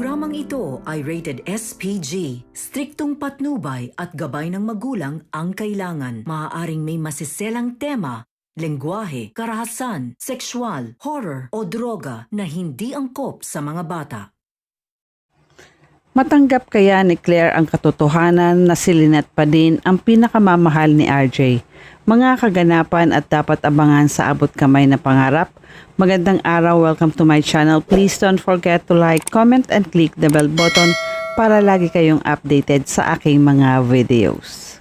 Programang ito ay rated SPG. Striktong patnubay at gabay ng magulang ang kailangan. Maaaring may masiselang tema, lengguwahe, karahasan, sexual, horror o droga na hindi angkop sa mga bata. Matanggap kaya ni Claire ang katotohanan na si Lynette pa din ang pinakamamahal ni RJ? Mga kaganapan at dapat abangan sa abot kamay na pangarap. Magandang araw, welcome to my channel. Please don't forget to like, comment and click the bell button para lagi kayong updated sa aking mga videos.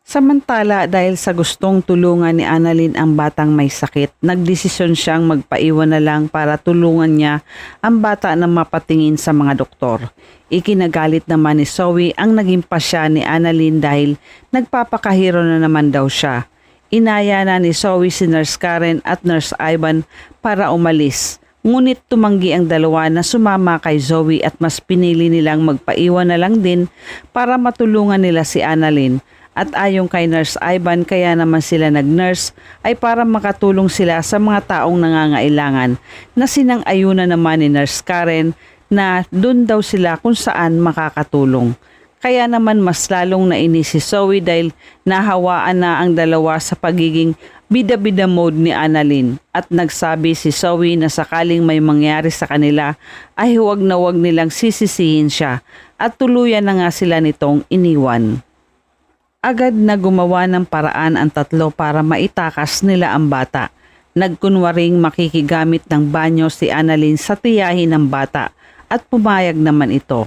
Samantala, dahil sa gustong tulungan ni Annalyn ang batang may sakit, nagdesisyon siyang magpaiwan na lang para tulungan niya ang bata na mapatingin sa mga doktor. Ikinagalit naman ni Zoe ang naging pasya ni Annalyn dahil nagpapakahiro na naman daw siya. Inaya na ni Zoe si Nurse Karen at Nurse Ivan para umalis. Ngunit tumanggi ang dalawa na sumama kay Zoe at mas pinili nilang magpaiwan na lang din para matulungan nila si Annalyn. At ayon kay Nurse Ivan, kaya naman sila nag-nurse ay para makatulong sila sa mga taong nangangailangan na sinang-ayuna naman ni Nurse Karen na doon daw sila kung saan makakatulong. Kaya naman mas lalong nainis si Zoe dahil nahawaan na ang dalawa sa pagiging bida-bida mode ni Annalyn at nagsabi si Zoe na sakaling may mangyari sa kanila ay huwag na huwag nilang sisisihin siya at tuluyan na nga sila nitong iniwan. Agad na gumawa ng paraan ang tatlo para maitakas nila ang bata. Nagkunwaring makikigamit ng banyo si Annalyn sa tiyahin ng bata at pumayag naman ito.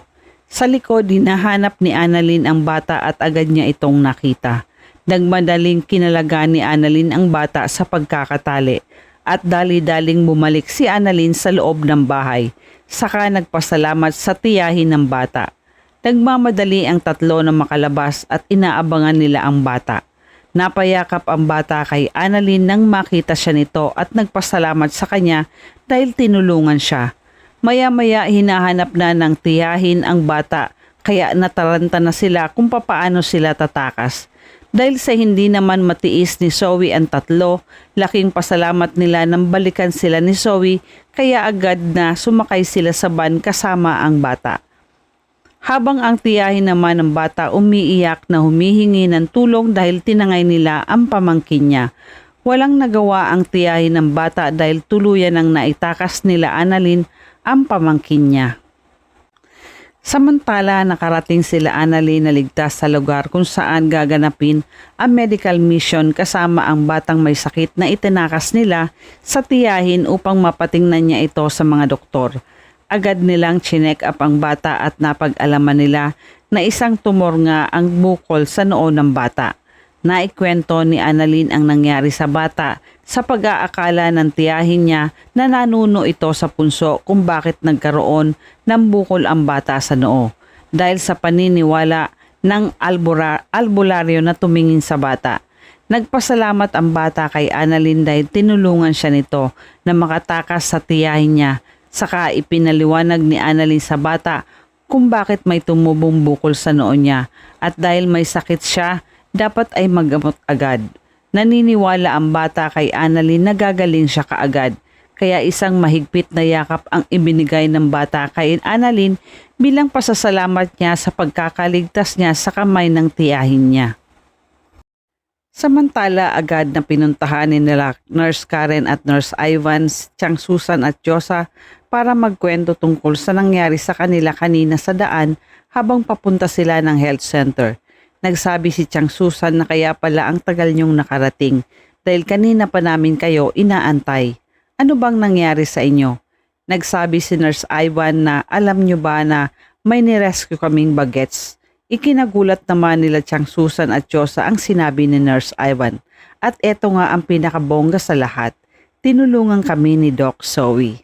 Sa likod, hinahanap ni Annalyn ang bata at agad niya itong nakita. Nagmadaling kinalaga ni Annalyn ang bata sa pagkakatali at dali-daling bumalik si Annalyn sa loob ng bahay. Saka nagpasalamat sa tiyahin ng bata. Nagmamadali ang tatlo na makalabas at inaabangan nila ang bata. Napayakap ang bata kay Annalyn nang makita siya nito at nagpasalamat sa kanya dahil tinulungan siya. Maya-maya hinahanap na ng tiyahin ang bata kaya nataranta na sila kung papaano sila tatakas. Dahil sa hindi naman matiis ni Zoe ang tatlo, laking pasalamat nila nang balikan sila ni Zoe kaya agad na sumakay sila sa van kasama ang bata. Habang ang tiyahin naman ng bata umiiyak na humihingi ng tulong dahil tinangay nila ang pamangkin niya. Walang nagawa ang tiyahin ng bata dahil tuluyan ang naitakas nila Annalyn ang pamangkin niya. Samantala, nakarating sila Annalyn na ligtas sa lugar kung saan gaganapin ang medical mission kasama ang batang may sakit na itinakas nila sa tiyahin upang mapatingnan niya ito sa mga doktor. Agad nilang chinek up ang bata at napag-alaman nila na isang tumor nga ang bukol sa noo ng bata. Naikwento ni Annalyn ang nangyari sa bata sa pag-aakala ng tiyahin niya na nanuno ito sa punso kung bakit nagkaroon ng bukol ang bata sa noo. Dahil sa paniniwala ng albularyo na tumingin sa bata. Nagpasalamat ang bata kay Annalyn dahil tinulungan siya nito na makatakas sa tiyahin niya. Saka ipinaliwanag ni Annalyn sa bata kung bakit may tumubong bukol sa noo niya at dahil may sakit siya, dapat ay maggamot agad. Naniniwala ang bata kay Annalyn na gagaling siya kaagad, kaya isang mahigpit na yakap ang ibinigay ng bata kay Annalyn bilang pasasalamat niya sa pagkakaligtas niya sa kamay ng tiyahin niya. Samantala, agad na pinuntahan ni nila Nurse Karen at Nurse Ivan, Chang Susan at Josa para magkwento tungkol sa nangyari sa kanila kanina sa daan habang papunta sila ng health center. Nagsabi si Chang Susan na kaya pala ang tagal niyong nakarating dahil kanina pa namin kayo inaantay. Ano bang nangyari sa inyo? Nagsabi si Nurse Ivan na alam niyo ba na may nirescue kaming bagets. Ikinagulat naman nila Chang Susan at Josa ang sinabi ni Nurse Ivan. At eto nga ang pinakabongga sa lahat. Tinulungan kami ni Doc Zoe.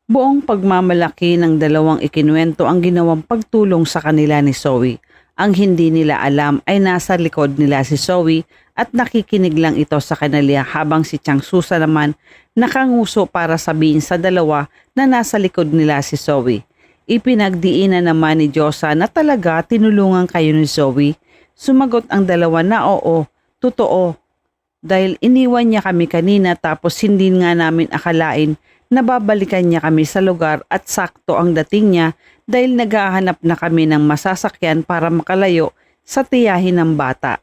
Buong pagmamalaki ng dalawang ikinuwento ang ginawang pagtulong sa kanila ni Zoe. Ang hindi nila alam ay nasa likod nila si Zoe at nakikinig lang ito sa kanila habang si Chang Susan naman nakanguso para sabihin sa dalawa na nasa likod nila si Zoe. Ipinagdiinan naman ni Josa na talaga tinulungan kayo ni Zoe. Sumagot ang dalawa na oo, totoo. Dahil iniwan niya kami kanina tapos hindi nga namin akalain Nababalikan niya kami sa lugar at sakto ang dating niya dahil naghahanap na kami ng masasakyan para makalayo sa tiyahin ng bata.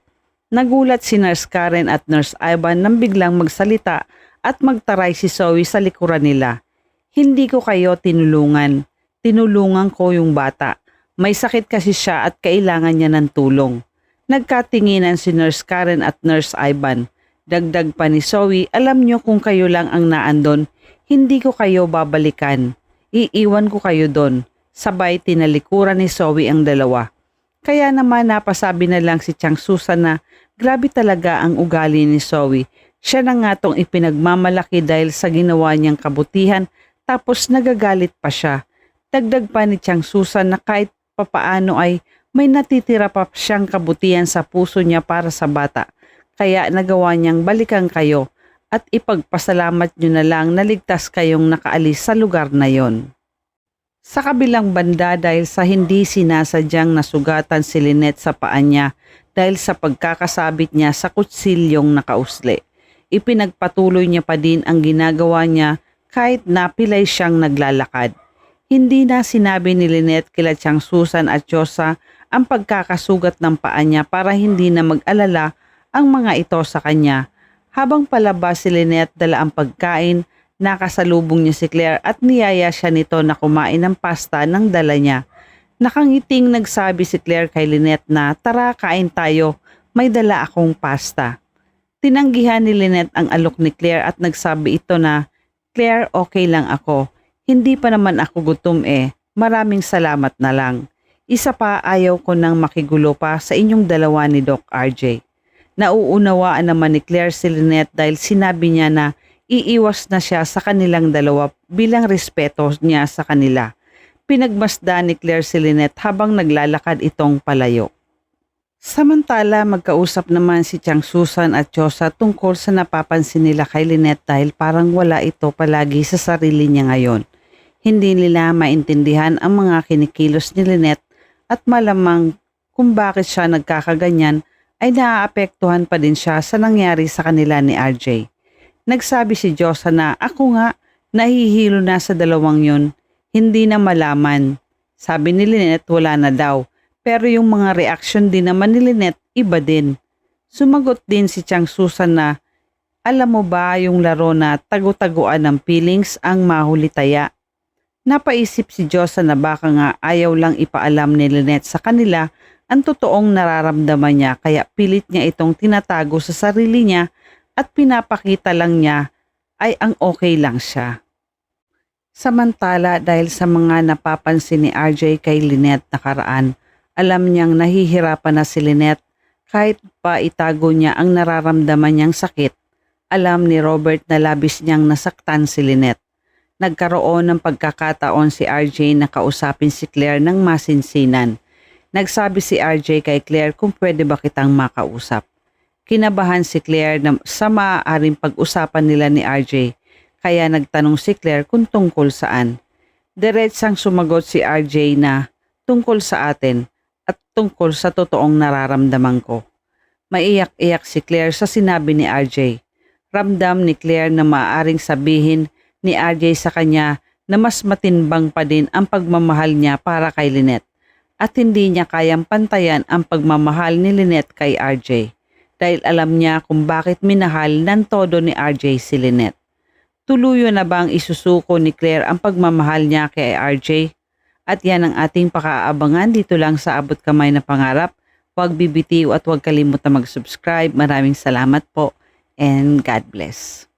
Nagulat si Nurse Karen at Nurse Ivan nang biglang magsalita at magtaray si Zoe sa likuran nila. Hindi ko kayo tinulungan. Tinulungan ko yung bata. May sakit kasi siya at kailangan niya ng tulong. Nagkatinginan si Nurse Karen at Nurse Ivan. Dagdag pa ni Zoe, alam niyo kung kayo lang ang naandon, hindi ko kayo babalikan. Iiwan ko kayo doon. Sabay tinalikuran ni Zoe ang dalawa. Kaya naman napasabi na lang si Chang Susan na grabe talaga ang ugali ni Zoe. Siya na nga tong ipinagmamalaki dahil sa ginawa niyang kabutihan tapos nagagalit pa siya. Dagdag pa ni Chang Susan na kahit papaano ay may natitira pa siyang kabutihan sa puso niya para sa bata. Kaya nagawa niyang balikan kayo at ipagpasalamat niyo na lang na ligtas kayong nakaalis sa lugar na yon. Sa kabilang banda dahil sa hindi sinasadyang nasugatan si Lynette sa paa niya dahil sa pagkakasabit niya sa kutsilyong nakausli. Ipinagpatuloy niya pa din ang ginagawa niya kahit napilay siyang naglalakad. Hindi na sinabi ni Lynette kila Chang Susan at Josa ang pagkakasugat ng paa niya para hindi na mag-alala ang mga ito sa kanya. Habang palabas si Lynette dala ang pagkain, nakasalubong niya si Claire at niyaya siya nito na kumain ng pasta ng dala niya. Nakangiting nagsabi si Claire kay Lynette na tara kain tayo, may dala akong pasta. Tinanggihan ni Lynette ang alok ni Claire at nagsabi ito na, Claire, okay lang ako. Hindi pa naman ako gutom Maraming salamat na lang. Isa pa ayaw ko nang makigulo pa sa inyong dalawa ni Doc RJ. Nauunawaan naman ni Claire si Lynette dahil sinabi niya na iiwas na siya sa kanilang dalawa bilang respeto niya sa kanila. Pinagmasdan ni Claire si Lynette habang naglalakad itong palayo. Samantala magkausap naman si Chang Susan at Josa tungkol sa napapansin nila kay Lynette dahil parang wala ito palagi sa sarili niya ngayon. Hindi nila maintindihan ang mga kinikilos ni Lynette at malamang kung bakit siya nagkakaganyan ay naaapektuhan pa din siya sa nangyari sa kanila ni RJ. Nagsabi si Josa na ako nga nahihilo na sa dalawang yun, hindi na malaman. Sabi ni Lynette wala na daw, pero yung mga reaction din naman ni Lynette iba din. Sumagot din si Chang Susan na, alam mo ba yung laro na tagu-taguan ng feelings ang mahulitaya? Napaisip si Josa na baka nga ayaw lang ipaalam ni Lynette sa kanila ang totoong nararamdaman niya kaya pilit niya itong tinatago sa sarili niya at pinapakita lang niya ay ang okay lang siya. Samantala dahil sa mga napapansin ni RJ kay Lynette nakaraan, alam niyang nahihirapan na si Lynette kahit pa itago niya ang nararamdaman niyang sakit. Alam ni Robert na labis niyang nasaktan si Lynette. Nagkaroon ng pagkakataon si RJ na kausapin si Claire ng masinsinan. Nagsabi si RJ kay Claire kung pwede ba kitang makausap. Kinabahan si Claire na sa maaaring pag-usapan nila ni RJ, kaya nagtanong si Claire kung tungkol saan. Diretsang sumagot si RJ na tungkol sa atin at tungkol sa totoong nararamdaman ko. Maiyak-iyak si Claire sa sinabi ni RJ. Ramdam ni Claire na maaaring sabihin ni RJ sa kanya na mas matimbang pa din ang pagmamahal niya para kay Lynette. At hindi niya kayang pantayan ang pagmamahal ni Lynette kay RJ dahil alam niya kung bakit minahal ng todo ni RJ si Lynette. Tuluyo na bang isusuko ni Claire ang pagmamahal niya kay RJ? At yan ang ating pakaabangan dito lang sa Abot Kamay na Pangarap. Huwag bibitiw at huwag kalimutan mag-subscribe. Maraming salamat po and God bless.